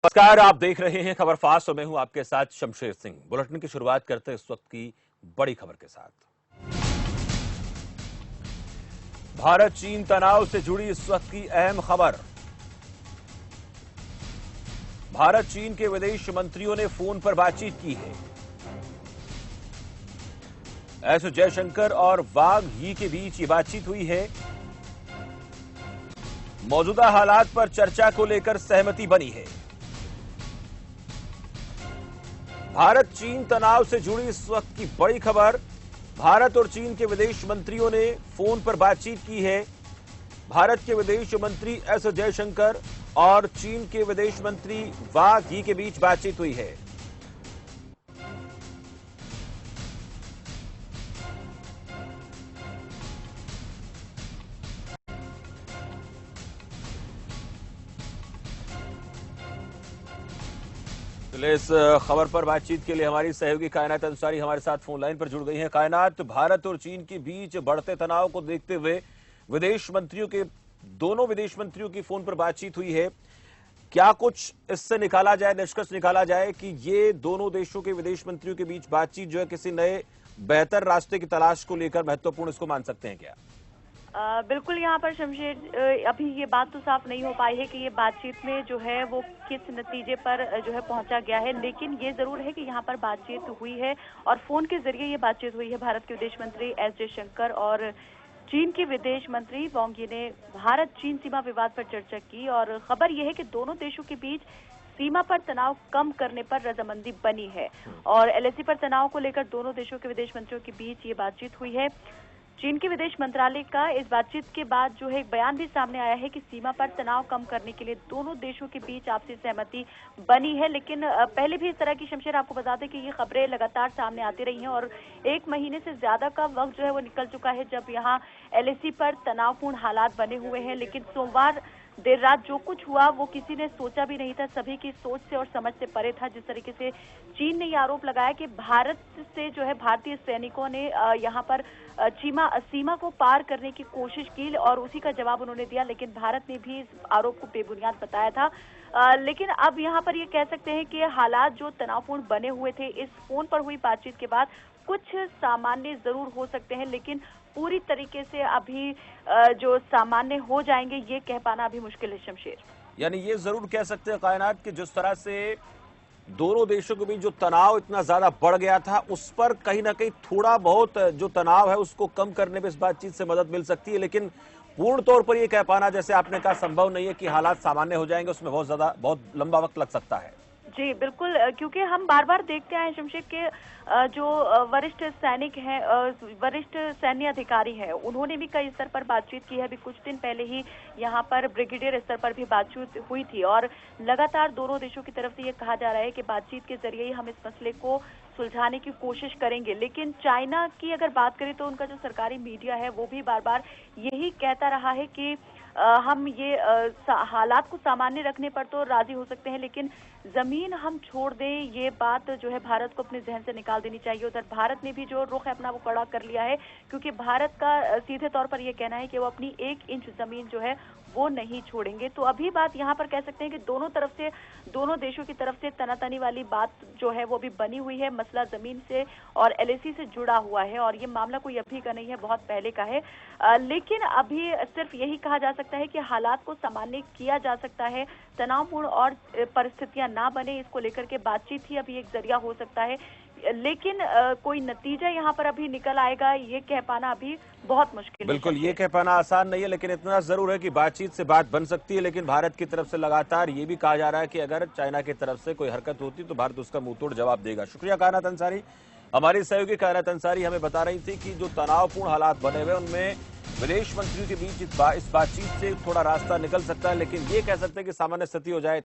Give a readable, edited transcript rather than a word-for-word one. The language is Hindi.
नमस्कार, आप देख रहे हैं खबर फास्ट और मैं हूं आपके साथ शमशेर सिंह। बुलेटिन की शुरुआत करते हैं इस वक्त की बड़ी खबर के साथ। भारत चीन तनाव से जुड़ी इस वक्त की अहम खबर। भारत चीन के विदेश मंत्रियों ने फोन पर बातचीत की है। एस जयशंकर और वांग यी के बीच ये बातचीत हुई है। मौजूदा हालात पर चर्चा को लेकर सहमति बनी है। भारत चीन तनाव से जुड़ी इस वक्त की बड़ी खबर। भारत और चीन के विदेश मंत्रियों ने फोन पर बातचीत की है। भारत के विदेश मंत्री एस जयशंकर और चीन के विदेश मंत्री वांग यी के बीच बातचीत हुई है। इस खबर पर बातचीत के लिए हमारी सहयोगी कायनात अंसारी हमारे साथ फोन लाइन पर जुड़ गई हैं। कायनात, भारत और चीन के बीच बढ़ते तनाव को देखते हुए दोनों विदेश मंत्रियों की फोन पर बातचीत हुई है। क्या कुछ इससे निकाला जाए, निष्कर्ष निकाला जाए कि ये दोनों देशों के विदेश मंत्रियों के बीच बातचीत जो है किसी नए बेहतर रास्ते की तलाश को लेकर महत्वपूर्ण, इसको मान सकते हैं क्या? बिल्कुल यहाँ पर शमशेर, अभी ये बात तो साफ नहीं हो पाई है कि ये बातचीत में जो है वो किस नतीजे पर जो है पहुंचा गया है, लेकिन ये जरूर है कि यहाँ पर बातचीत हुई है और फोन के जरिए ये बातचीत हुई है। भारत के विदेश मंत्री एस जयशंकर और चीन के विदेश मंत्री वांग यी ने भारत चीन सीमा विवाद पर चर्चा की और खबर यह है कि दोनों देशों के बीच सीमा पर तनाव कम करने पर रजामंदी बनी है और एलएसी पर तनाव को लेकर दोनों देशों के विदेश मंत्रियों के बीच ये बातचीत हुई है। चीन के विदेश मंत्रालय का इस बातचीत के बाद जो है एक बयान भी सामने आया है कि सीमा पर तनाव कम करने के लिए दोनों देशों के बीच आपसी सहमति बनी है। लेकिन पहले भी इस तरह की, शमशेर आपको बता दें कि ये खबरें लगातार सामने आती रही हैं और 1 महीने से ज्यादा का वक्त जो है वो निकल चुका है जब यहाँ एलएसी पर तनावपूर्ण हालात बने हुए हैं। लेकिन सोमवार देर रात जो कुछ हुआ वो किसी ने सोचा भी नहीं था, सभी की सोच से और समझ से परे था। जिस तरीके से चीन ने ये आरोप लगाया कि भारत से जो है भारतीय सैनिकों ने यहाँ पर सीमा को पार करने की कोशिश की और उसी का जवाब उन्होंने दिया, लेकिन भारत ने भी इस आरोप को बेबुनियाद बताया था। लेकिन अब यहाँ पर ये कह सकते हैं कि हालात जो तनावपूर्ण बने हुए थे इस फोन पर हुई बातचीत के बाद कुछ सामान्य जरूर हो सकते हैं, लेकिन पूरी तरीके से अभी जो सामान्य हो जाएंगे ये कह पाना अभी मुश्किल है शमशेर। यानी ये जरूर कह सकते हैं कायनात कि जिस तरह से दोनों देशों के बीच जो तनाव इतना ज्यादा बढ़ गया था उस पर कहीं ना कहीं थोड़ा बहुत जो तनाव है उसको कम करने में इस बातचीत से मदद मिल सकती है, लेकिन पूर्ण तौर पर यह कह पाना, जैसे आपने कहा, संभव नहीं है कि हालात सामान्य हो जाएंगे। उसमें बहुत लंबा वक्त लग सकता है। जी बिल्कुल, क्योंकि हम बार बार देखते आए शमशेर के जो वरिष्ठ सैनिक हैं, वरिष्ठ सैन्य अधिकारी हैं, उन्होंने भी कई स्तर पर बातचीत की है। अभी कुछ दिन पहले ही यहाँ पर ब्रिगेडियर स्तर पर भी बातचीत हुई थी और लगातार दोनों देशों की तरफ से ये कहा जा रहा है कि बातचीत के जरिए ही हम इस मसले को सुलझाने की कोशिश करेंगे। लेकिन चाइना की अगर बात करें तो उनका जो सरकारी मीडिया है वो भी बार बार यही कहता रहा है कि हम ये हालात को सामान्य रखने पर तो राजी हो सकते हैं, लेकिन जमीन हम छोड़ दें, ये बात जो है भारत को अपने जहन से निकाल देनी चाहिए। उधर भारत ने भी जो रुख है अपना वो कड़ा कर लिया है, क्योंकि भारत का सीधे तौर पर यह कहना है कि वो अपनी 1 इंच जमीन जो है वो नहीं छोड़ेंगे। तो अभी बात यहाँ पर कह सकते हैं कि दोनों देशों की तरफ से तनातनी वाली बात जो है वो भी बनी हुई है। मसला जमीन से और एलएसी से जुड़ा हुआ है और ये मामला कोई अभी का नहीं है, बहुत पहले का है। लेकिन अभी सिर्फ यही कहा जा सकता है कि हालात को सामान्य किया जा सकता है, तनावपूर्ण और परिस्थितियां ना बने, इसको लेकर के बातचीत ही अभी एक जरिया हो सकता है। लेकिन कोई नतीजा यहाँ पर अभी निकल आएगा ये कह पाना अभी बहुत मुश्किल है। बिल्कुल, ये कह पाना आसान नहीं है, लेकिन इतना जरूर है कि बातचीत से बात बन सकती है। लेकिन भारत की तरफ से लगातार ये भी कहा जा रहा है कि अगर चाइना की तरफ से कोई हरकत होती तो भारत उसका मुंहतोड़ जवाब देगा। शुक्रिया कायनात अंसारी। हमारी सहयोगी कायनात अंसारी हमें बता रही थी कि जो तनावपूर्ण हालात बने हुए उनमें विदेश मंत्रियों के बीच इस बातचीत से थोड़ा रास्ता निकल सकता है, लेकिन ये कह सकते हैं कि सामान्य स्थिति हो जाए